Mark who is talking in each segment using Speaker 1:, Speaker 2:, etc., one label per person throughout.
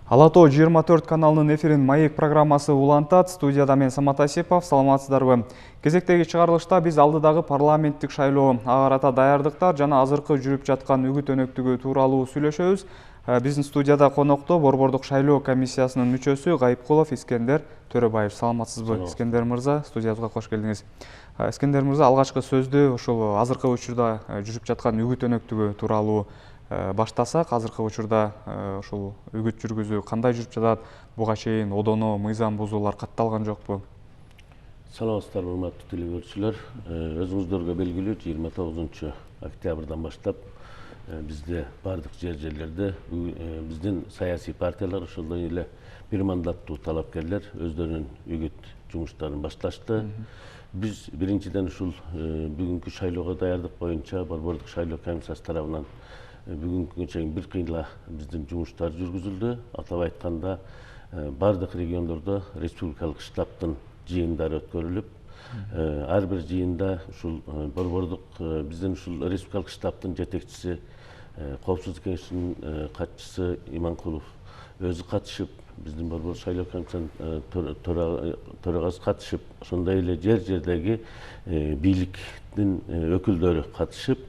Speaker 1: Ала Тоо 24 каналынын эфирин Маек программасы улантат. Студияда мен Самат Асипов, саламатсыздарбы. Кезектеги чыгарылышта биз алдыдагы парламенттик шайлоо, ага карата даярдыктар жана азыркы жүрүп жаткан үгүт өнөктүгү тууралуу сүйлөшөбүз. Биздин студияда конокто Борбордук шайлоо комиссиясынын мүчөсү Гайыпкулов Искендер Төрөбаев. Саламатсызбы, Искендер мырза? Студиябызга кош келдиңиз. Искендер мырза, алгачкы сөздү ушул азыркы учурда жүрүп жаткан үгүт өнөктүгү тууралуу баштасак, азыркы учурда ушул үгүт жүргүзүү кандай жүрүп жатат? Буга чейин одоно мыйзам бузуулар катталган жокпу?
Speaker 2: Саламатсыздарбы, урматтуу телегөрүүчүлөр. Өзүңүздөргө белгилүү 29 октябрдан баштап бизде бардык жерлерде биздин саясий партиялар, ошондой эле бир мандаттуу талапкерлер өздөрүнүн үгүт жумуштарын башташты. Биз биринчиден ушул бүгүнкү шайлоого даярдык боюнча Борбордук шайлоо комиссиясы тарабынан бүгүнкүгө чейин бир кыйла биздин жумуштар жүргүзүлдү. Атап айтканда, бардык региондордо республикалык штабтын жыйындары өткөрүлүп, ар бир жыйында ушул борбордук биздин ушул республикалык штабтын жетекчиси, коопсуздук кеңешинин катчысы Иманкулов өзү катышып, биздин Борбордук шайлоо комиссиясынын төрагасы катышып, ошондой эле жердеги бийликтин өкүлдөрү катышып,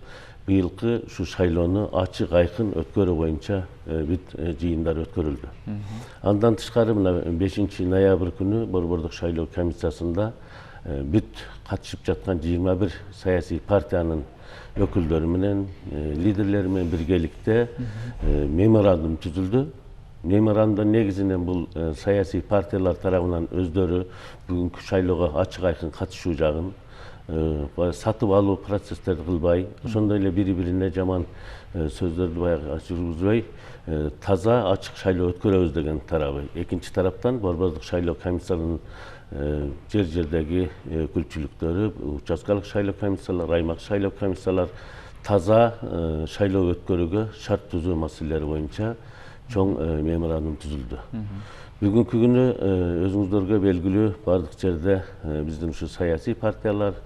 Speaker 2: быйылкы ушу шайлоону ачык айкын өткөрүү боюнча бүт жыйындар өткөрүлдү. Андан тышкары мына 5 ноябрь күнү Борбордук шайлоо комиссиясында бүт катышып жаткан 21 саясий партиянын өкүлдөрү менен, лидерлери менен биргеликте меморандум түзүлдү. Меморандум негизинен бул саясий партиялар тарабынан өздөрү бүгүнкү шайлоого ачык айкын катышуу жагын, сатып алуу процесстерди кылбай, ошондой эле бири-бирине жаман сөздөрдү баягы жүргүзбөй, таза ачык шайлоо өткөрөбүз деген тарабы. Экинчи тараптан Борбордук шайлоо комиссиянын жердеги өкүлчүлүктөрү, участкалык шайлоо комиссиялар, аймак шайлоо комиссиялар таза шайлоо өткөрүүгө шарт түзүү маселелери боюнча чоң меморандум түзүлдү. Бүгүнкү күнү өзүңүздөргө белгилүү бардык жерде биздин ушу саясий партиялар,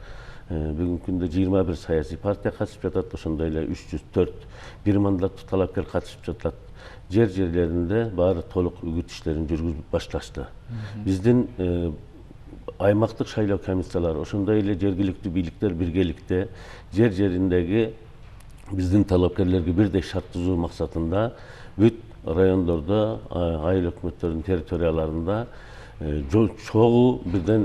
Speaker 2: бүгүнкү күндө 21 саясий партия катышып жатат, ошондой эле 304 бир мандаттуу талапкер катышып жатат. Жерлеринде баары толук үгүт иштерин жүргүзүп башташты. Биздин аймактык шайлоо комиссиялары, ошондой эле жергиликтүү бийликтер биргеликте жериндеги биздин талапкерлерге бирдей шарт түзүү максатында бүт райондордо, айыл өкмөттөрдүн территорияларында чогуу бирден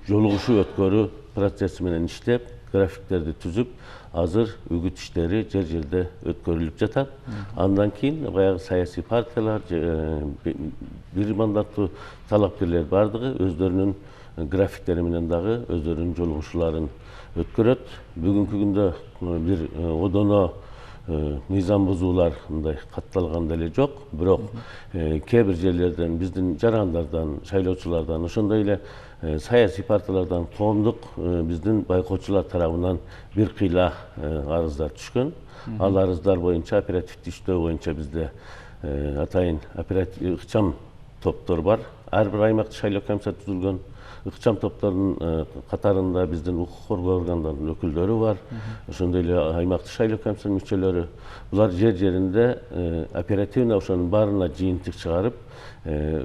Speaker 2: жолугушуу өткөрүү процесси менен иштеп, графиктерди түзүп, азыр үгүт иштери жерде өткөрүлүп жатат. Андан кийин баягы саясий партиялар, бир мандаттуу талапкерлер бардыгы өздөрүнүн графиктери менен дагы өздөрүнүн жолугушууларын өткөрөт. Бүгүнкү күндө бир одоно мыйзам бузуулар мындай катталган деле жок, бирок кээ бир жерлерден биздин жарандардан, шайлоочулардан, ошондой эле саясий партиялардан, коомдук биздин байкоочулар тарабынан бир кыйла арыздар түшкөн. Ал арыздар боюнча оперативдик иштөө боюнча бизде атайын ыкчам топтор бар. Ар бир аймактык шайлоо комиссиясы түзүлгөн. Ыкчам топтордун катарында биздин укук коргоо органдарынын өкүлдөрү бар. Ошондой эле аймактык шайлоо комиссиясынын мүчөлөрү. Булар жеринде оперативно ошонун баарына жыйынтык чыгарып,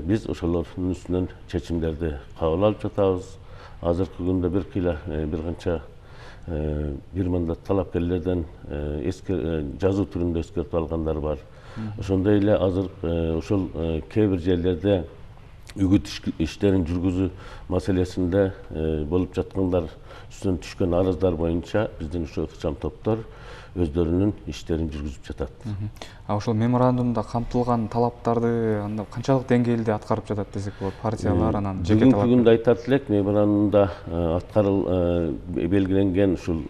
Speaker 2: биз ошолордун үстүнөн чечимдерди кабыл алып жатабыз. Азыркы күндө бир кыйла бир канча бир мандат талапкерлерден жазуу түрүндө эскертип алгандар бар. Ошондой эле азыр ошол кээ бир жерлерде үгүт иштерин жүргүзүү маселесинде болуп жаткандар үстүнөн түшкөн арыздар боюнча биздин ушул ыкчам топтор өздөрүнүн иштерин жүргүзүп жатат.
Speaker 1: Ошол меморандумда камтылган талаптарды анда канчалык деңгээлде аткарып жатат десек болот? Партиялар анан жеке талап.
Speaker 2: Бүгүнкү күндө айтат элек, меморандумда белгиленген ушул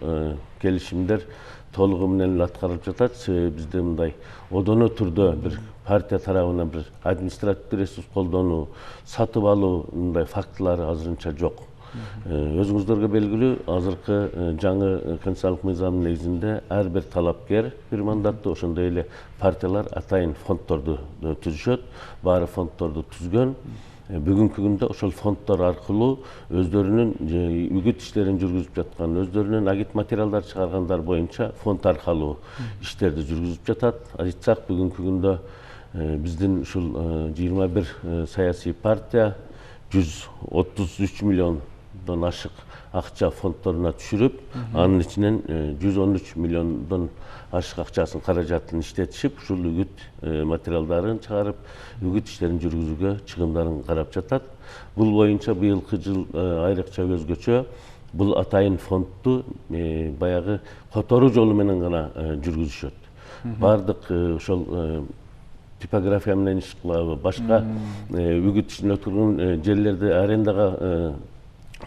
Speaker 2: келишимдер толугу менен аткарылып жатат. Себеби бизде мындай одоно түрдө бир партия тарабынан бир административдик ресурс колдонуу, сатып алуу мындай фактылары азырынча жок. Өзүңүздөргө белгилүү, азыркы жаңы конституциялык мыйзамдын негизинде ар бир талапкер бир мандаттуу, ошондой эле партиялар атайын фонддорду түзүшөт. Баары фонддорду түзгөн. Бүгүнкү күндө ошол фонддор аркылуу өздөрүнүн үгүт иштерин жүргүзүп жаткан, өздөрүнүн агит материалдар чыгаргандар боюнча фонд аркылуу иштерди жүргүзүп жатат. Айтсак, бүгүнкү күндө биздин ушул 21 саясий партия 133 миллиондон ашык акча фонддоруна түшүрүп, анын ичинен 113 миллиондон ашык акчасын каражатын иштетишип, ушул үгүт материалдарын чыгарып, үгүт иштерин жүргүзүүгө чыгымдарын карап жатат. Бул боюнча быйылкы жыл айрыкча өзгөчө. Бул атайын фондду баягы которуу жолу менен гана жүргүзүшөт. Бардык ошол типография менен иш кылабы, башка үгүт ишин өткөргөн жерлерди арендага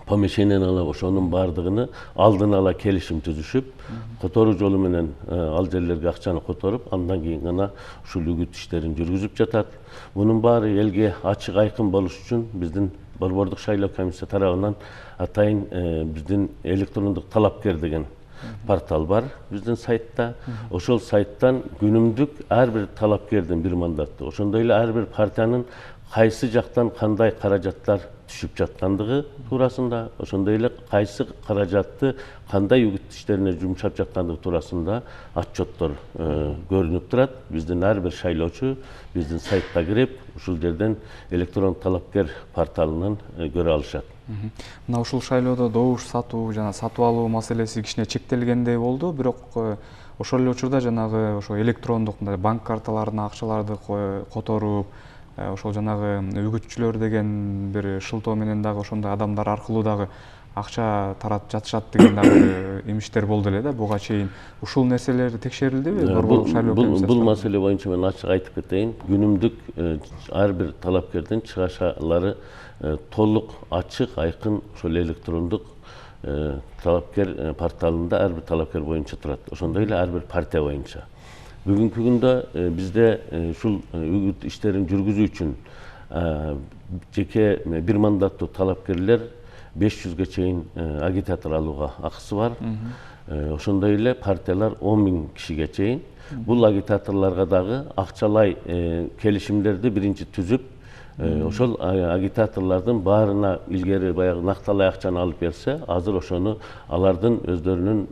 Speaker 2: помещениени алып, ошонун бардыгыны алдын ала келишим түзүшүп, которуу жолу менен ал жерлерге акчаны которуп, андан кийин гана ушул үгүт иштерин жүргүзүп жатат. Мунун баары элге ачык айкын болуш үчүн биздин Борбордук шайлоо комиссия тарабынан атайын биздин электрондук талапкер деген портал бар биздин сайтта. Ошол сайттан күнүмдүк ар бир талапкердин бир мандаты, ошондой эле ар бир партиянын кайсы жактан кандай каражаттар түшүп жаткандыгы туурасында, ошондой эле кайсы каражатты кандай үгүт иштерине жумшап жаткандыгы туурасында отчеттор көрүнүп турат. Биздин ар бир шайлоочу биздин сайтка кирип, ушул жерден электрон талапкер порталынан көрө алышат.
Speaker 1: Мына ушул шайлоодо добуш сатуу жана сатып алуу маселеси кичине чектелгендей болду, бирок ошол эле учурда жанагы ошо электрондук банк карталарына акчаларды которуп, ошол жанагы үгүтчүлөр деген бир шылтоо менен дагы ошондой адамдар аркылуу дагы акча таратып жатышат деген дагы имиштер болду эле да буга чейин. Ушул нерселер текшерилдиби Борбордук шайлоо комиссиясында?
Speaker 2: Бул маселе боюнча мен ачык айтып кетейин. Күнүмдүк ар бир талапкердин чыгашалары толук ачык айкын ошол электрондук талапкер порталында ар бир талапкер боюнча турат. Ошондой эле ар бир партия боюнча. Бүгүнкү күндө бизде ушул үгүт иштерин жүргүзүү үчүн жеке бир мандаттуу талапкерлер 500ге чейин агитатор алууга акысы бар. Ошондой эле партиялар 10.000 кишиге чейин. Бул агитаторлорго дагы акчалай келишимдерди биринчи түзүп, ошол агитаторлордун баарына илгери баягы накталай акчаны алып берсе, азыр ошону алардын өздөрүнүн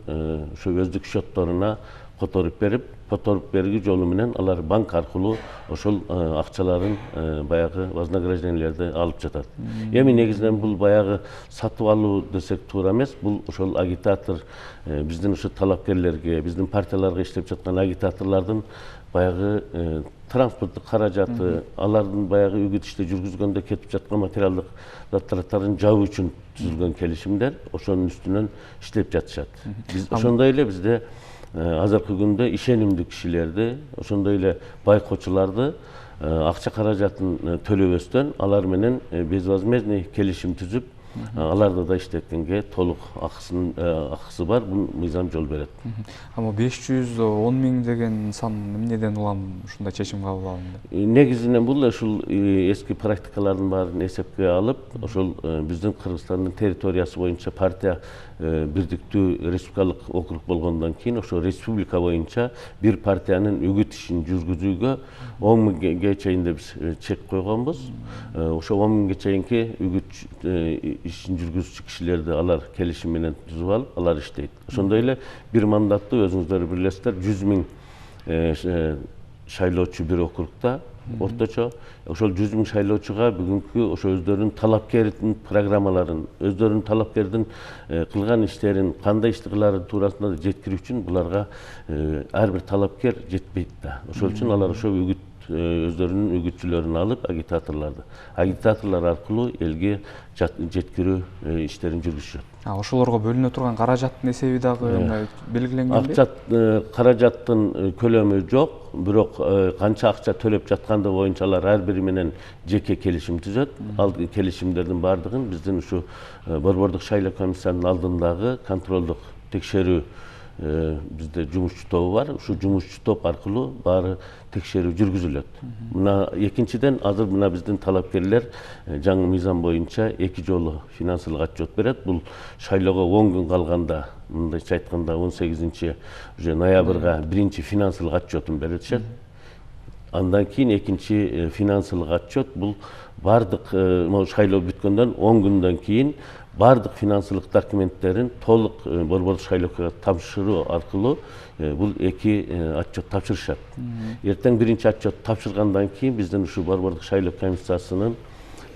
Speaker 2: ошо өздүк счетторуна которуп берип, которуп бергүү жолу менен алар банк аркылуу ошол акчаларын баягы вознаграждениелерди алып жатат. Эми негизинен бул баягы сатып алуу десек туура эмес. Бул ошол агитатор биздин ушу талапкерлерге, биздин партияларга иштеп жаткан агитаторлордун баягы транспорттук каражаты, алардын баягы үгүт ишти жүргүзгөндө кетип жаткан материалдык затраттарын жабуу үчүн түзүлгөн келишимдер, ошонун үстүнөн иштеп жатышат. Биз ошондой эле бизде азыркы күндө ишенимдүү кишилерди, ошондой эле байкоочуларды акча каражатын төлөбөстөн алар менен безвозмездный келишим түзүп, аларды да иштеткенге толук акысы бар, бул мыйзам жол берет.
Speaker 1: Ама 510.000 деген сан эмнеден улам ушундай чечим кабыл алынды?
Speaker 2: Негизинен бул ушул эски практикалардын баарын эсепке алып, ошол биздин Кыргызстандын территориясы боюнча партия бирдиктүү республикалык округ болгондон кийин ошо республика боюнча бир партиянын үгүт ишин жүргүзүүгө 10.000ге чейин деп чек койгонбуз. Ошо 10.000ге чейинки үгүт ишин жүргүзүүчү кишилерди алар келишим менен түзүп алып, алар иштейт. Ошондой эле бир мандаттуу өзүңүздөр билесиздер, 100.000 шайлоочу бир округда орточо. Ошол 100.000 шайлоочуга бүгүнкү ошо өздөрүнүн талапкердин программаларын, өздөрүнүн талапкердин кылган иштерин, кандай ишти кылаары туурасында жеткирүү үчүн буларга ар бир талапкер жетпейт да. Ошол үчүн алар ошо өздөрүнүн үгүтчүлөрүн алып, агитаторлор аркылуу элге жеткирүү иштерин жүргүзүшөт.
Speaker 1: Ошолорго бөлүнө турган каражаттын эсеби дагы белгиленгенби?
Speaker 2: Каражаттын көлөмү жок, бирок канча акча төлөп жаткандыгы боюнча алар ар бири менен жеке келишим түзөт. Ал келишимдердин баардыгын биздин ушу Борбордук шайлоо комиссиянын алдындагы контролдук текшерүү бизде жумушчу тобу бар. Ушу жумушчу топ аркылуу баары текшерүү жүргүзүлөт. Мына экинчиден азыр мына биздин талапкерлер жаңы мыйзам боюнча 2 жолу финансылык отчет берет. Бул шайлоого 10 күн калганда, мындайча айтканда 18 уже ноябрга биринчи финансылык отчетун беришет. Андан кийин экинчи финансылык отчет бул бардык шайлоо бүткөндөн 10 күндөн кийин бардык финансылык документтерин толук борбордук шайлоого тапшыруу аркылуу бул эки отчет тапшырышат. Эртең биринчи отчет тапшыргандан кийин биздин ушу борбордук шайлоо комиссиясынын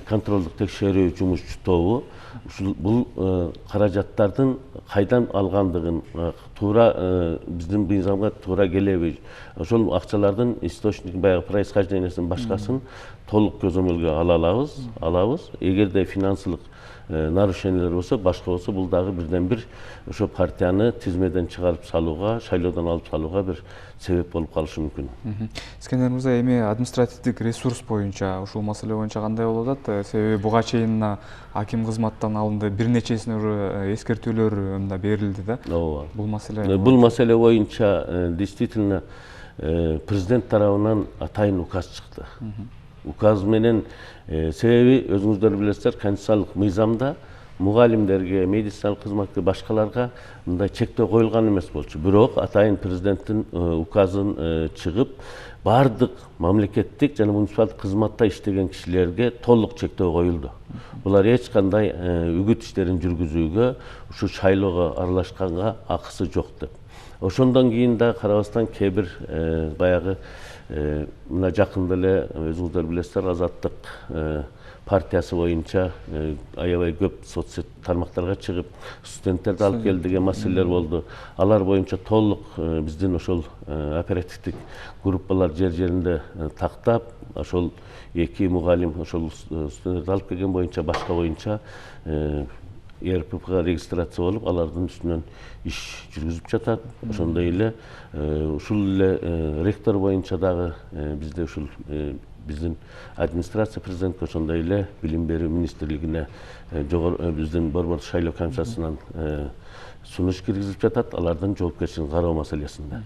Speaker 2: контролдук текшерүү жумушчу тобу бул каражаттардын кайдан алгандыгын туура биздин мыйзамга туура келеби, ошол акчалардын источнигин баягы происхождениесин башкасын толук көзөмөлгө алабыз. Эгерде финансылык нарушениялар болсо, башка болсо, бул дагы бирден бир ошо партияны тизмеден чыгарып салууга, шайлоодон алып салууга бир себеп болуп калышы мүмкүн.
Speaker 1: Искендер мырза, эми административдик ресурс боюнча ушул маселе боюнча кандай болуп атат? Себеби буга чейин аким кызматтан алынды, бир нечесине уже эскертүүлөр мында берилди да.
Speaker 2: Ооба.
Speaker 1: Бул
Speaker 2: маселе боюнча действительно президент тарабынан атайын указ чыкты. Указ менен себеби өзүңүздөр билесиздер, конституциялык мыйзамда мугалимдерге, медициналык кызматка, башкаларга мындай чектөө коюлган эмес болчу. Бирок атайын президенттин указын чыгып, бардык мамлекеттик жана муниципалдык кызматта иштеген кишилерге толук чектөө коюлду. Булар эч кандай үгүт иштерин жүргүзүүгө, ушу шайлоого аралашканга акысы жок деп. Ошондон кийин да карабастан кээ бир баягы мына жакында эле өзүңүздөр билесиздер, Азаттык партиясы боюнча аябай көп соцсет тармактарга чыгып, студенттерди алып келди деген маселелер болду. Алар боюнча толук биздин ошол оперативдик группалар жер-жеринде тактап, ошол эки мугалим ошол студенттерди алып келген боюнча, башка боюнча РППга регистрация болуп, алардын үстүнөн иш жүргүзүп жатат. Ошондой эле ушул эле ректор боюнча дагы бизде ушул биздин администрация президентке, ошондой эле билим берүү министрлигине, биздин борбордук шайлоо комиссиясынан сунуш киргизип жатат, алардын жоопкерчилигин кароо маселесинде.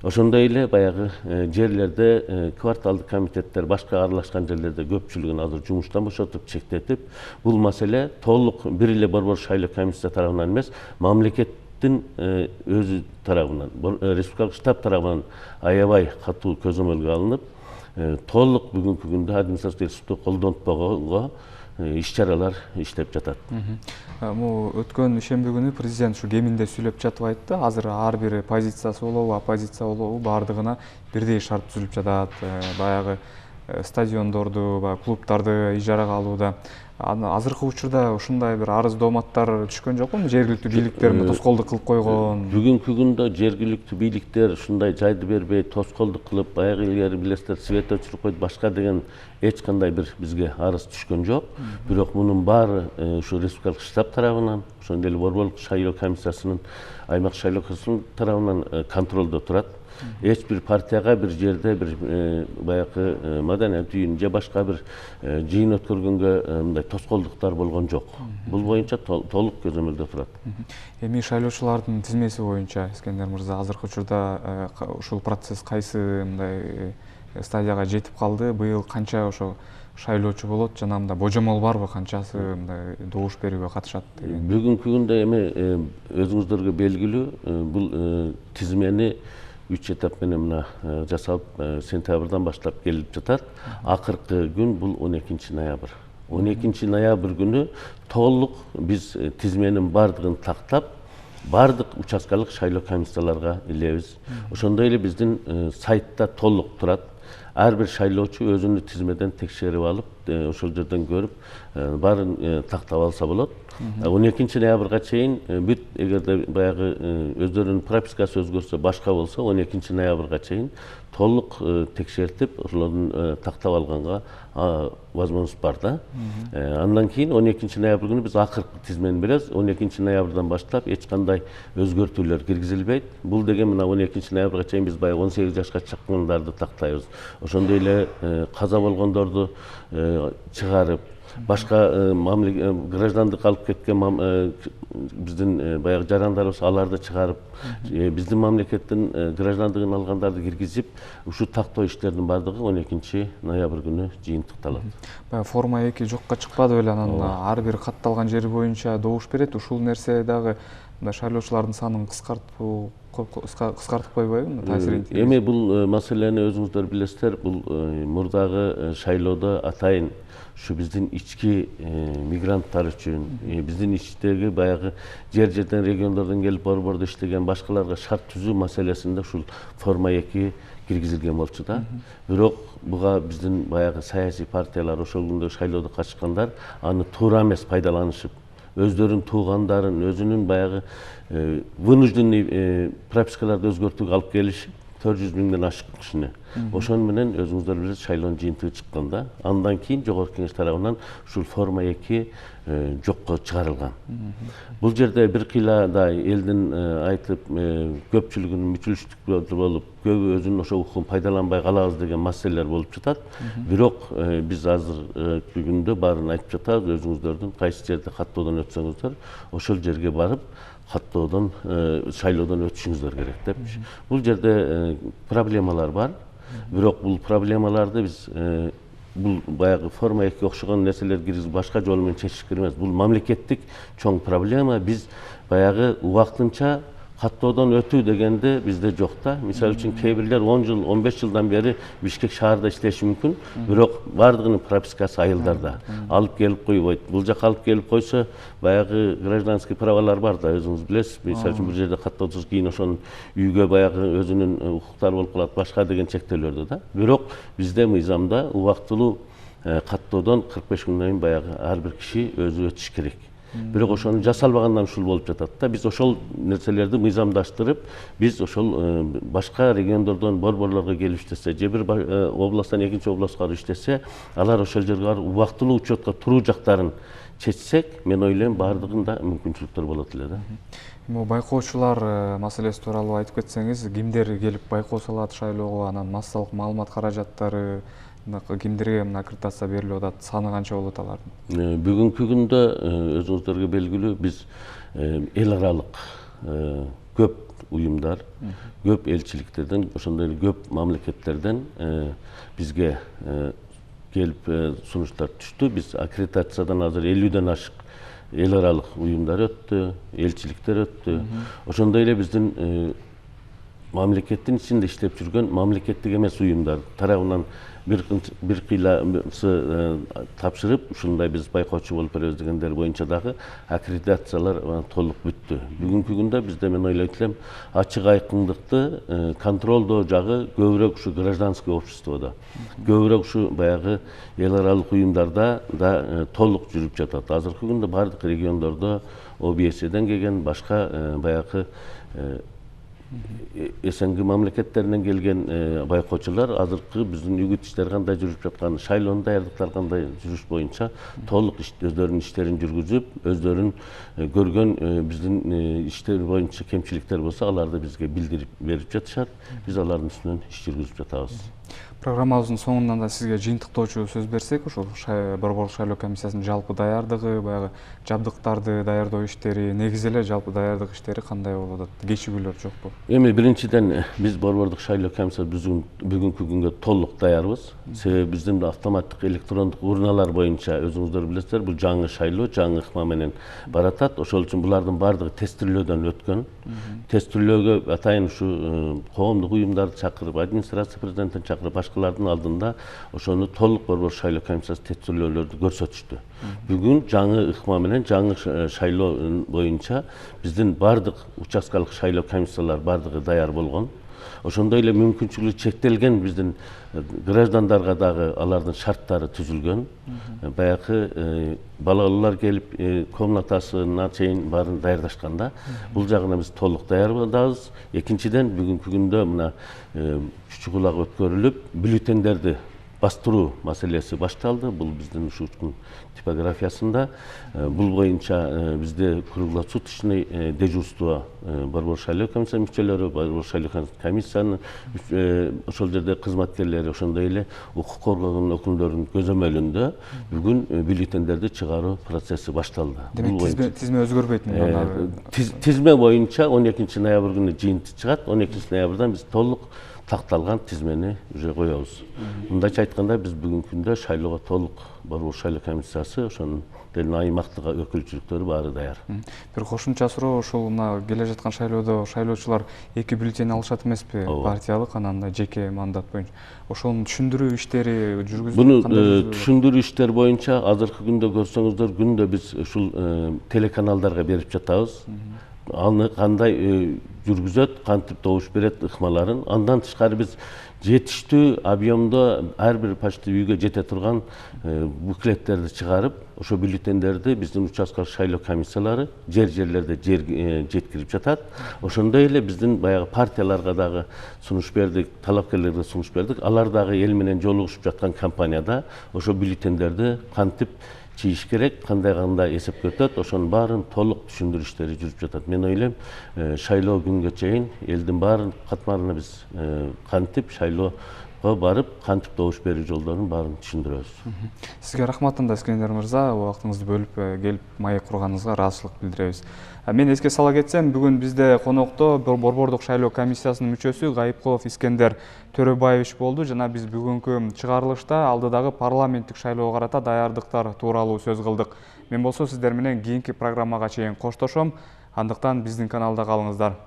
Speaker 2: Ошондой эле баягы жерлерде кварталдык комитеттер, башка аралашкан жерлерде көпчүлүгүн азыр жумуштан бошотуп, чектетип, бул маселе толук бир эле борбордук шайлоо комиссия тарабынан эмес, мамлекеттин өзү тарабынан, республикалык штаб тарабынан аябай катуу көзөмөлгө алынып, толук бүгүнкү күндө административдик ресурсту колдонтпогонго иш-чаралар иштеп жатат.
Speaker 1: Өткөн шемби күнү президент ушу кеминде сүйлөп жатып айтты. Азыр ар бир позициясы болобу, оппозиция болобу, бардыгына бирдей шарт түзүлүп жатат. Баягы стадиондорду, клубтарды ижарага алууда. Азыркы учурда ушундай бир арыз дооматтар түшкөн жокпу? Жергиликтүү бийликтер тоскоолдук кылып койгон.
Speaker 2: Бүгүнкү күндө жергиликтүү бийликтер ушундай жайды бербей, тоскоолдук кылып, баягы илгери билесиздер, свет өчүрүп койду, башка деген эч кандай бир бизге арыз түшкөн жок. Бирок мунун баары ушу республикалык штаб тарабынан, ошондой эле борбордук шайлоо комиссиясынын, аймак шайлоо комиссиясынын тарабынан контролдо турат. Эч бир партияга бир жерде бир баягы маданият үйүн же башка бир жыйын өткөргөнгө мындай тоскоолдуктар болгон жок. Бул боюнча толук көзөмөлдө турат.
Speaker 1: Эми шайлоочулардын тизмеси боюнча Искендер мырза, азыркы учурда ушул процесс кайсы мындай стадияга жетип калды? Быйыл канча ошо шайлоочу болот жана мындай божомол барбы, канчасы мындай добуш берүүгө катышат деген?
Speaker 2: Бүгүнкү күндө эми өзүңүздөргө белгилүү, бул тизмени 3 этап менен мына жасалып, сентябрдан баштап келип жатат. Акыркы күн бул 12 ноябрь. 12 ноябрь күнү толук биз тизменин бардыгын тактап, бардык участкалык шайлоо комиссияларга илебиз. Ошондой эле биздин сайтта толук турат. Ар бир шайлоочу өзүнүн тизмеден текшерип алып, ошол жерден көрүп, баарын тактап алса болот. 12 ноябрга чейин бүт, эгерде баягы өздөрүнүн пропискасы өзгөрсө, башка болсо, 12 ноябрга чейин толук текшертип, ошолордун тактап алганга возможность бар да. Андан кийин 12 ноябрь күнү биз акыркы тизмени беребиз. 12 ноябрдан баштап эч кандай өзгөртүүлөр киргизилбейт. Бул деген мына 12 ноябрга чейин биз баягы 18 жашка чыккандарды тактайбыз. Ошондой эле каза болгондорду чыгарып, башка граждандык алып кеткен биздин баягы жарандар болсо, аларды чыгарып, биздин мамлекеттин граждандыгын алгандарды киргизип, ушу тактоо иштеринин бардыгы 12 ноябрь күнү жыйынтыкталат.
Speaker 1: Форма 2 жокко чыкпады беле, анан ар бир катталган жери боюнча добуш берет. Ушул нерсе дагы мындай шайлоочулардын санын кыскартып койбойбу таасирин?
Speaker 2: Эми бул маселени өзүңүздөр билесиздер, бул мурдагы шайлоодо атайын şu биздин ички мигранттар үчүн, биздин ичтеги баягы жерден региондордон келип борбордо иштеген башкаларга шарт түзүү маселесинде ушул форма 2 киргизилген болчу да. Бирок буга биздин баягы саясий партиялар ошол күндө шайлоодо катышкандар аны туура эмес пайдаланышып, өздөрүнүн туугандарын, өзүнүн баягы вынужденный пропискаларды өзгөртүүгө алып келишип, 400 миңден ашык кишини. Ошон менен өзүңүздөр билесиз шайлоонун жыйынтыгы чыккан да. Андан кийин жогорку кеңеш тарабынан ушул форма 2 жокко чыгарылган. Бул жерде бир кыйлада элдин айтып көпчүлүгүнүн мүчүлүштүк болуп, көбү өзүнүн ошол укугун пайдаланбай калабыз деген маселелер болуп жатат. Бирок биз азыркы күндө баарын айтып жатабыз, өзүңүздөрдүн кайсы жерде каттоодон өтсөңүздөр, ошол жерге барып каттоодон шайлоодон өтүшүңүздөр керек деп. Бул жерде проблемалар бар. Бирок бул проблемаларды биз бул баягы форма 2 окшогон нерселер киргизип башка жол менен чечиш керек эмес. Бул мамлекеттик чоң проблема. Биз баягы убактынча каттоодон өтүү дегенде бизде жок да. Мисалы үчүн кээ бирлер 10 жыл, 15 жылдан бери Бишкек шаарда иштеши мүмкүн, бирок бардыгынын пропискасы айылдарда. Алып келип койбойт. Бул жака алып келип койсо, баягы гражданский правалар бар да, өзүңүз билесиз. Мисалы үчүн бир жерде каттоосуз кийин ошонун үйгө баягы өзүнүн укуктары болуп калат, башка деген чектөөлөрдө да. Бирок бизде мыйзамда убактылуу каттоодон 45 күндөн кийин баягы ар бир киши өзү өтүш керек. Бирок ошону жасалбагандан ушул болуп жатат да. Биз ошол нерселерди мыйзамдаштырып, биз ошол башка региондордон борборлорго келип иштесе, же бир областтан экинчи областка иштесе, алар ошол жерге барып убактылуу учетко туруу жактарын чечсек, мен ойлойм бардыгында мүмкүнчүлүктөр болот эле да.
Speaker 1: Бул байкоочулар маселеси тууралуу айтып кетсеңиз, кимдер келип байкоо салат шайлоого, анан массалык маалымат каражаттары кимдерге аккредитация берилип атат, саны канча болот алардын?
Speaker 2: Бүгүнкү күндө өзүңүздөргө белгилүү, биз эл аралык көп уюмдар, көп элчиликтерден, ошондой эле көп мамлекеттерден бизге келип сунуштар түштү. Биз аккредитациядан азыр 50ден ашык эл аралык уюмдар өттү, элчиликтер өттү. Ошондой эле биздин мамлекеттин ичинде иштеп жүргөн мамлекеттик эмес уюмдар тарабынан бир кыйласы тапшырып, ушундай биз байкоочу болуп беребиз дегендер боюнча дагы аккредитациялар толук бүттү. Бүгүнкү күндө бизде мен ойлойт элем ачык айкындыкты контролдоо жагы көбүрөөк ушу гражданский обществодо, көбүрөөк ушу баягы эл аралык уюмдарда да толук жүрүп жатат. Азыркы күндө бардык региондордо ОБСЕден келген башка баягы СНГ мамлекеттеринен келген байкоочулар азыркы биздин үгүт иштери кандай жүрүп жаткан, шайлоонун даярдыктары кандай жүрүш боюнча толук өздөрүнүн иштерин жүргүзүп, өздөрүн көргөн биздин иштер боюнча кемчиликтер болсо, аларды бизге билдирип берип жатышат. Биз алардын үстүнөн иш жүргүзүп жатабыз.
Speaker 1: Программабыздын соңунан да сизге жыйынтыктоочу сөз берсек, ошол борборлук шайлоо комиссиясынын жалпы даярдыгы, баягы жабдыктарды даярдоо иштери, негизи эле жалпы даярдык иштери кандай болуп атат? Кечигүүлөр жокпу?
Speaker 2: Эми биринчиден биз борборлук шайлоо комиссиясы бүгүнкү күнгө толук даярбыз. Себеби биздин автоматтык электрондук урналар боюнча өзүңүздөр билесиздер, бул жаңы шайлоо, жаңы ыкма менен баратат. Ошол үчүн булардын бардыгы тестирлөөдөн өткөн. Тестирлөөгө атайын ушу коомдук уюмдарды чакырып, администрация президентин чакырып, башкалардын алдында ошону толук борборлук шайлоо комиссиясы тестирлөөлөрдү көрсөтүштү. Бүгүн жаңы ыкма менен жаңы шайлоо боюнча биздин бардык участкалык шайлоо комиссиялар бардыгы даяр болгон. Ошондой эле мүмкүнчүлүгү чектелген биздин граждандарга дагы алардын шарттары түзүлгөн. Баягы балалар келип комнатасына чейин баарын даярдашкан да. Бул жагына биз толук даярбыз. Экинчиден бүгүнкү күндө мына Чүчү Кулак өткөрүлүп, бюллетендерди бастыруу маселеси башталды. Бул биздин ушул типографиясында. Бул боюнча бизде круглосуточный дежурство борборлук шайлоо комиссиясынын мүчөлөрү, борборлук шайлоо комиссиянын ошол жерде кызматкерлери, ошондой эле укук коргоонун өкүлдөрүнүн көзөмөлүндө бүгүн бюллетендерди чыгаруу процесси башталды.
Speaker 1: Демек тизме өзгөрбөйт мындан?
Speaker 2: Тизме боюнча 12 ноябрь күнү жыйынтык чыгат. 12 ноябрдан биз толук такталган тизмени уже коебуз. Мындайча айтканда биз бүгүнкү күндө шайлоого толук борборлук шайлоо комиссиясы ошонун аймактык өкүлчүлүктөрү баары даяр.
Speaker 1: Бир кошумча суроо, ушул мына келе жаткан шайлоодо шайлоочулар эки бюллетень алышат эмеспи? Партиялык анан жеке мандат боюнча. Ошонун түшүндүрүү иштери жүргүзүлүп
Speaker 2: Буну түшүндүрүү иштер боюнча азыркы күндө көрсөңүздөр, күндө биз ушул телеканалдарга берип жатабыз. Аны кандай жүргүзөт, кантип добуш берет ыкмаларын. Андан тышкары биз жетиштүү объемдо ар бир почти үйгө жете турган буклеттерди чыгарып, ошо бюллетендерди биздин участкалык шайлоо комиссиялары жерлерде жеткирип жатат. Ошондой эле биздин баягы партияларга дагы сунуш бердик, талапкерлерге сунуш бердик. Алар дагы эл менен жолугушуп жаткан кампанияда ошо бюллетендерди кантип чийиш керек, кандай эсепке өтөт, ошонун баарын толук түшүндүрүү иштери жүрүп жатат. Мен ойлойм, шайлоо күнгө чейин элдин баарын катмарына биз кантип шайлоого барып, кантип добуш берүү жолдорун баарын түшүндүрөбүз.
Speaker 1: Сизге рахмат анда Искендер мырза, убактыңызды бөлүп келип маек курганыңызга ыраазычылык билдиребиз. Мен эске сала кетсем, бүгүн бизде конокто Борбордук шайлоо комиссиясынын мүчөсү Гайыпкулов Искендер Төрөбаевич болду жана биз бүгүнкү чыгарылышта алдыдагы парламенттик шайлоого карата даярдыктар тууралуу сөз кылдык. Мен болсо сиздер менен кийинки программага чейин коштошом. Андыктан биздин каналда калыңыздар.